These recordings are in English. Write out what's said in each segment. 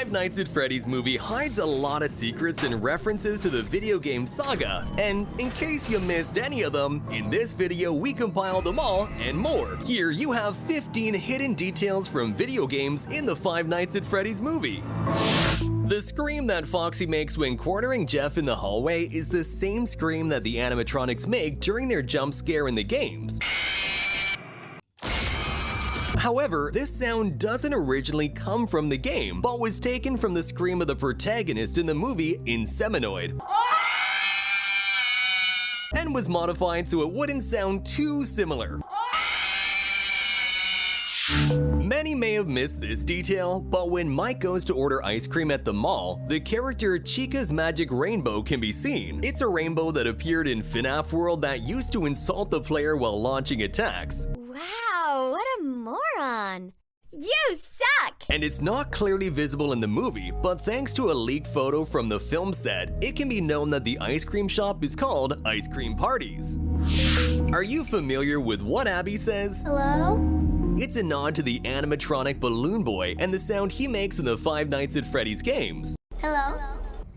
Five Nights at Freddy's movie hides a lot of secrets and references to the video game Saga, and in case you missed any of them, in this video we compiled them all and more. Here you have 15 hidden details from video games in the Five Nights at Freddy's movie. The scream that Foxy makes when cornering Jeff in the hallway is the same scream that the animatronics make during their jump scare in the games. However, this sound doesn't originally come from the game, but was taken from the scream of the protagonist in the movie Inseminoid, and was modified so it wouldn't sound too similar. Many may have missed this detail, but when Mike goes to order ice cream at the mall, the character Chica's magic rainbow can be seen. It's a rainbow that appeared in FNAF World that used to insult the player while launching attacks. Wow, what a moron! You suck! And it's not clearly visible in the movie, but thanks to a leaked photo from the film set, it can be known that the ice cream shop is called Ice Cream Parties. Are you familiar with what Abby says? Hello? It's a nod to the animatronic Balloon Boy and the sound he makes in the Five Nights at Freddy's games. Hello?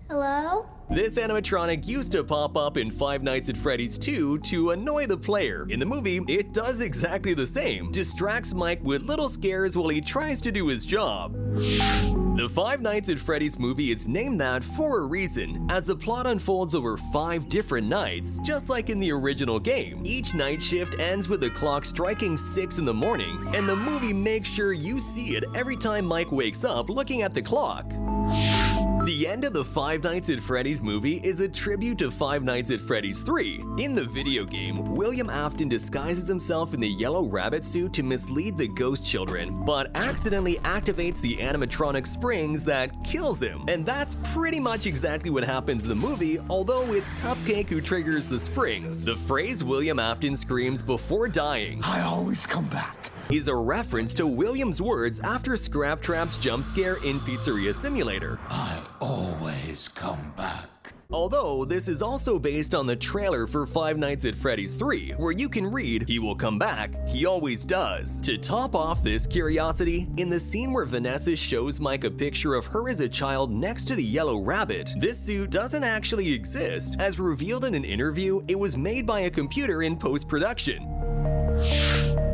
Hello? This animatronic used to pop up in Five Nights at Freddy's 2 to annoy the player. In the movie, it does exactly the same, distracts Mike with little scares while he tries to do his job. The Five Nights at Freddy's movie is named that for a reason, as the plot unfolds over 5 different nights, just like in the original game. Each night shift ends with the clock striking 6 in the morning, and the movie makes sure you see it every time Mike wakes up looking at the clock. The end of the Five Nights at Freddy's movie is a tribute to Five Nights at Freddy's 3. In the video game, William Afton disguises himself in the yellow rabbit suit to mislead the ghost children, but accidentally activates the animatronic springs that kills him. And that's pretty much exactly what happens in the movie, although it's Cupcake who triggers the springs. The phrase William Afton screams before dying, "I always come back," is a reference to William's words after Scrap Trap's jump scare in Pizzeria Simulator. "I always come back." Although, this is also based on the trailer for Five Nights at Freddy's 3, where you can read, "He will come back, he always does." To top off this curiosity, in the scene where Vanessa shows Mike a picture of her as a child next to the yellow rabbit, this suit doesn't actually exist. As revealed in an interview, it was made by a computer in post-production.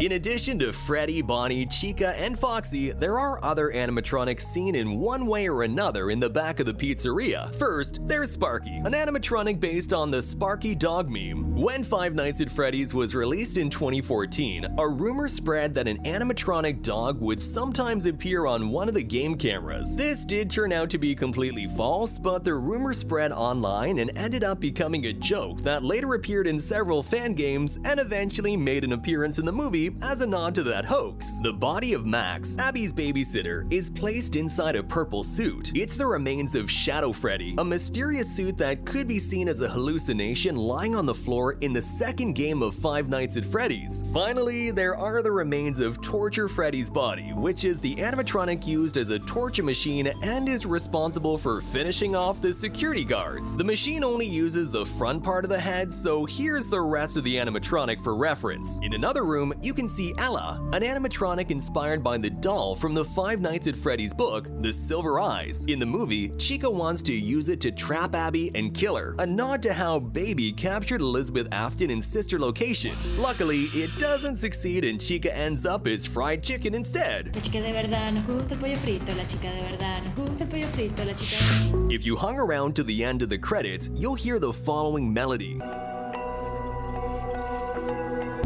In addition to Freddy, Bonnie, Chica, and Foxy, there are other animatronics seen in one way or another in the back of the pizzeria. First, there's Sparky, an animatronic based on the Sparky dog meme. When Five Nights at Freddy's was released in 2014, a rumor spread that an animatronic dog would sometimes appear on one of the game cameras. This did turn out to be completely false, but the rumor spread online and ended up becoming a joke that later appeared in several fan games and eventually made an appearance in the movie as a nod to that hoax. The body of Max, Abby's babysitter, is placed inside a purple suit. It's the remains of Shadow Freddy, a mysterious suit that could be seen as a hallucination lying on the floor in the second game of Five Nights at Freddy's. Finally, there are the remains of Torture Freddy's body, which is the animatronic used as a torture machine and is responsible for finishing off the security guards. The machine only uses the front part of the head, so here's the rest of the animatronic for reference. In another room, you can see Ella, an animatronic inspired by the doll from the Five Nights at Freddy's book, The Silver Eyes. In the movie, Chica wants to use it to trap Abby and kill her, a nod to how Baby captured Elizabeth Afton in Sister Location. Luckily, it doesn't succeed and Chica ends up as fried chicken instead. La chica de verdad nos gusta el pollo frito, la chica de verdad nos gusta el pollo frito, la chica. If you hung around to the end of the credits, you'll hear the following melody.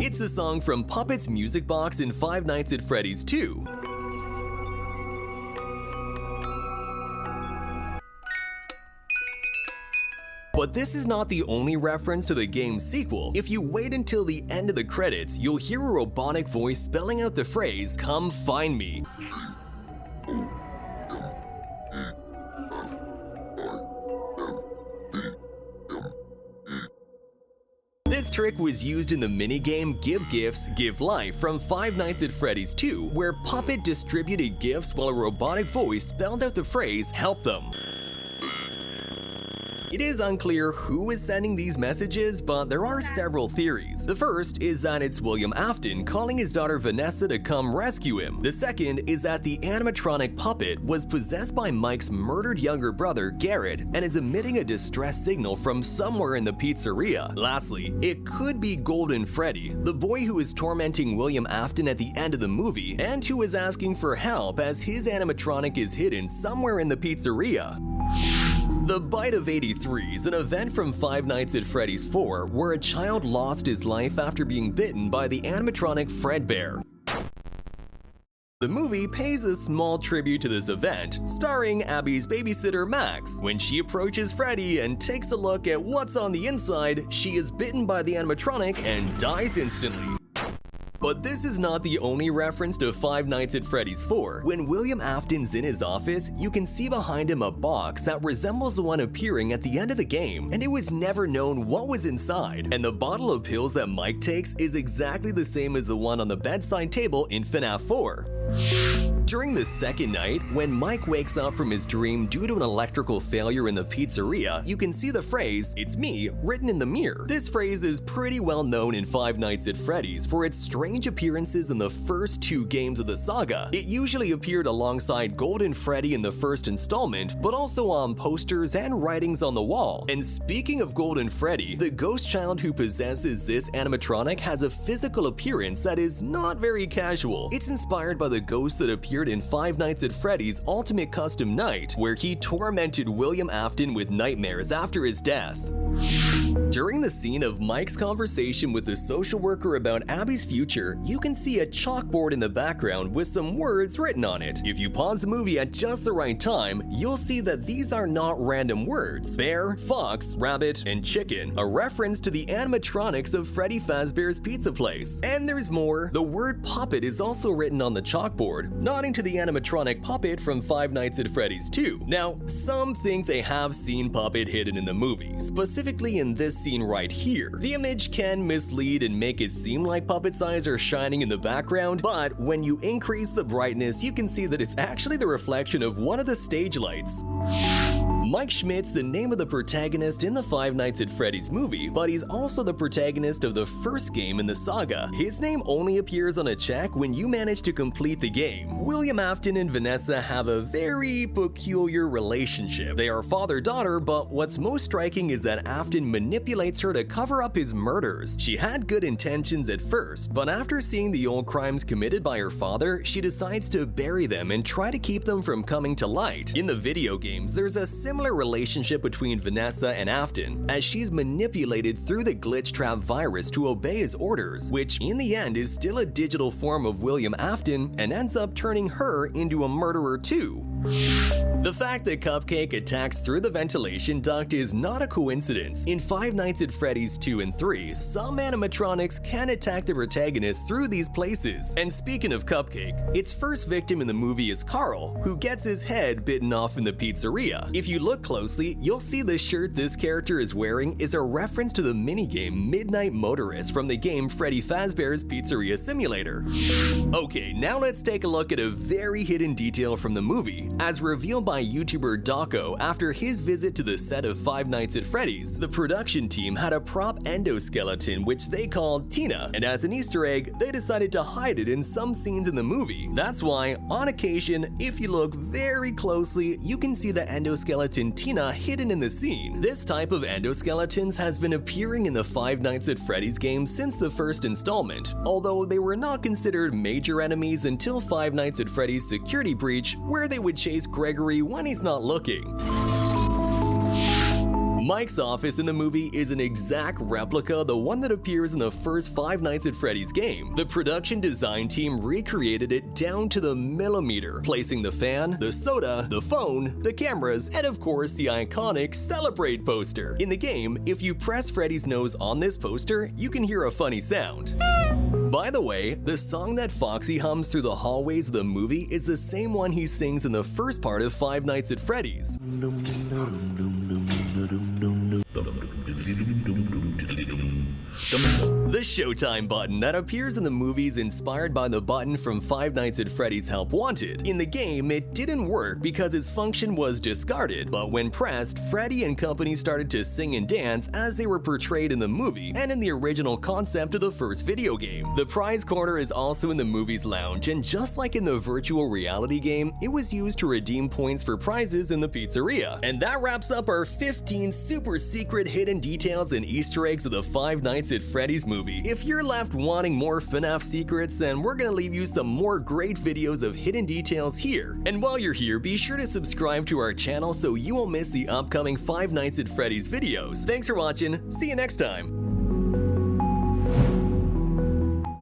It's a song from Puppet's music box in Five Nights at Freddy's 2. But this is not the only reference to the game's sequel. If you wait until the end of the credits, you'll hear a robotic voice spelling out the phrase, "Come find me." This trick was used in the minigame Give Gifts, Give Life from Five Nights at Freddy's 2, where Puppet distributed gifts while a robotic voice spelled out the phrase, "Help them." It is unclear who is sending these messages, but there are several theories. The first is that it's William Afton calling his daughter Vanessa to come rescue him. The second is that the animatronic puppet was possessed by Mike's murdered younger brother Garrett and is emitting a distress signal from somewhere in the pizzeria. Lastly, it could be Golden Freddy, the boy who is tormenting William Afton at the end of the movie and who is asking for help as his animatronic is hidden somewhere in the pizzeria. The Bite of 83 is an event from Five Nights at Freddy's 4 where a child lost his life after being bitten by the animatronic Fredbear. The movie pays a small tribute to this event, starring Abby's babysitter Max. When she approaches Freddy and takes a look at what's on the inside, she is bitten by the animatronic and dies instantly. But this is not the only reference to Five Nights at Freddy's 4. When William Afton's in his office, you can see behind him a box that resembles the one appearing at the end of the game, and it was never known what was inside. And the bottle of pills that Mike takes is exactly the same as the one on the bedside table in FNAF 4. During the second night, when Mike wakes up from his dream due to an electrical failure in the pizzeria, you can see the phrase, "It's me," written in the mirror. This phrase is pretty well known in Five Nights at Freddy's for its strange appearances in the first 2 games of the saga. It usually appeared alongside Golden Freddy in the first installment, but also on posters and writings on the wall. And speaking of Golden Freddy, the ghost child who possesses this animatronic has a physical appearance that is not very casual. It's inspired by the ghost that appeared in Five Nights at Freddy's Ultimate Custom Night, where he tormented William Afton with nightmares after his death. During the scene of Mike's conversation with the social worker about Abby's future, you can see a chalkboard in the background with some words written on it. If you pause the movie at just the right time, you'll see that these are not random words. Bear, fox, rabbit, and chicken, a reference to the animatronics of Freddy Fazbear's Pizza Place. And there's more. The word puppet is also written on the chalkboard, nodding to the animatronic puppet from Five Nights at Freddy's 2. Now, some think they have seen Puppet hidden in the movie, specifically in this scene right here. The image can mislead and make it seem like Puppet's eyes are shining in the background, but when you increase the brightness, you can see that it's actually the reflection of one of the stage lights. Mike Schmidt's the name of the protagonist in the Five Nights at Freddy's movie, but he's also the protagonist of the first game in the saga. His name only appears on a check when you manage to complete the game. William Afton and Vanessa have a very peculiar relationship. They are father-daughter, but what's most striking is that Afton manipulates her to cover up his murders. She had good intentions at first, but after seeing the old crimes committed by her father, she decides to bury them and try to keep them from coming to light. In the video games, there's a similar relationship between Vanessa and Afton, as she's manipulated through the glitch trap virus to obey his orders, which in the end is still a digital form of William Afton and ends up turning her into a murderer too. The fact that Cupcake attacks through the ventilation duct is not a coincidence. In Five Nights at Freddy's 2 and 3, some animatronics can attack the protagonist through these places. And speaking of Cupcake, its first victim in the movie is Carl, who gets his head bitten off in the pizzeria. If you look closely, you'll see the shirt this character is wearing is a reference to the minigame Midnight Motorist from the game Freddy Fazbear's Pizzeria Simulator. Okay, now let's take a look at a very hidden detail from the movie, as revealed by YouTuber Dawko after his visit to the set of Five Nights at Freddy's. The production team had a prop Endo skeleton which they called Tina, and as an Easter egg, they decided to hide it in some scenes in the movie. That's why, on occasion, if you look very closely, you can see the endoskeleton Tina hidden in the scene. This type of endoskeletons has been appearing in the Five Nights at Freddy's game since the first installment, although they were not considered major enemies until Five Nights at Freddy's Security Breach, where they would chase Gregory when he's not looking. Mike's office in the movie is an exact replica of the one that appears in the first Five Nights at Freddy's game. The production design team recreated it down to the millimeter, placing the fan, the soda, the phone, the cameras, and of course the iconic Celebrate poster. In the game, if you press Freddy's nose on this poster, you can hear a funny sound. By the way, the song that Foxy hums through the hallways of the movie is the same one he sings in the first part of Five Nights at Freddy's. The Showtime button that appears in the movies inspired by the button from Five Nights at Freddy's Help Wanted. In the game, it didn't work because its function was discarded, but when pressed, Freddy and company started to sing and dance as they were portrayed in the movie and in the original concept of the first video game. The prize corner is also in the movie's lounge, and just like in the virtual reality game, it was used to redeem points for prizes in the pizzeria. And that wraps up our 15 super secret hidden details and Easter eggs of the Five Nights at Freddy's movie. If you're left wanting more FNAF secrets, then we're gonna leave you some more great videos of hidden details here. And while you're here, be sure to subscribe to our channel so you won't miss the upcoming Five Nights at Freddy's videos. Thanks for watching, see you next time!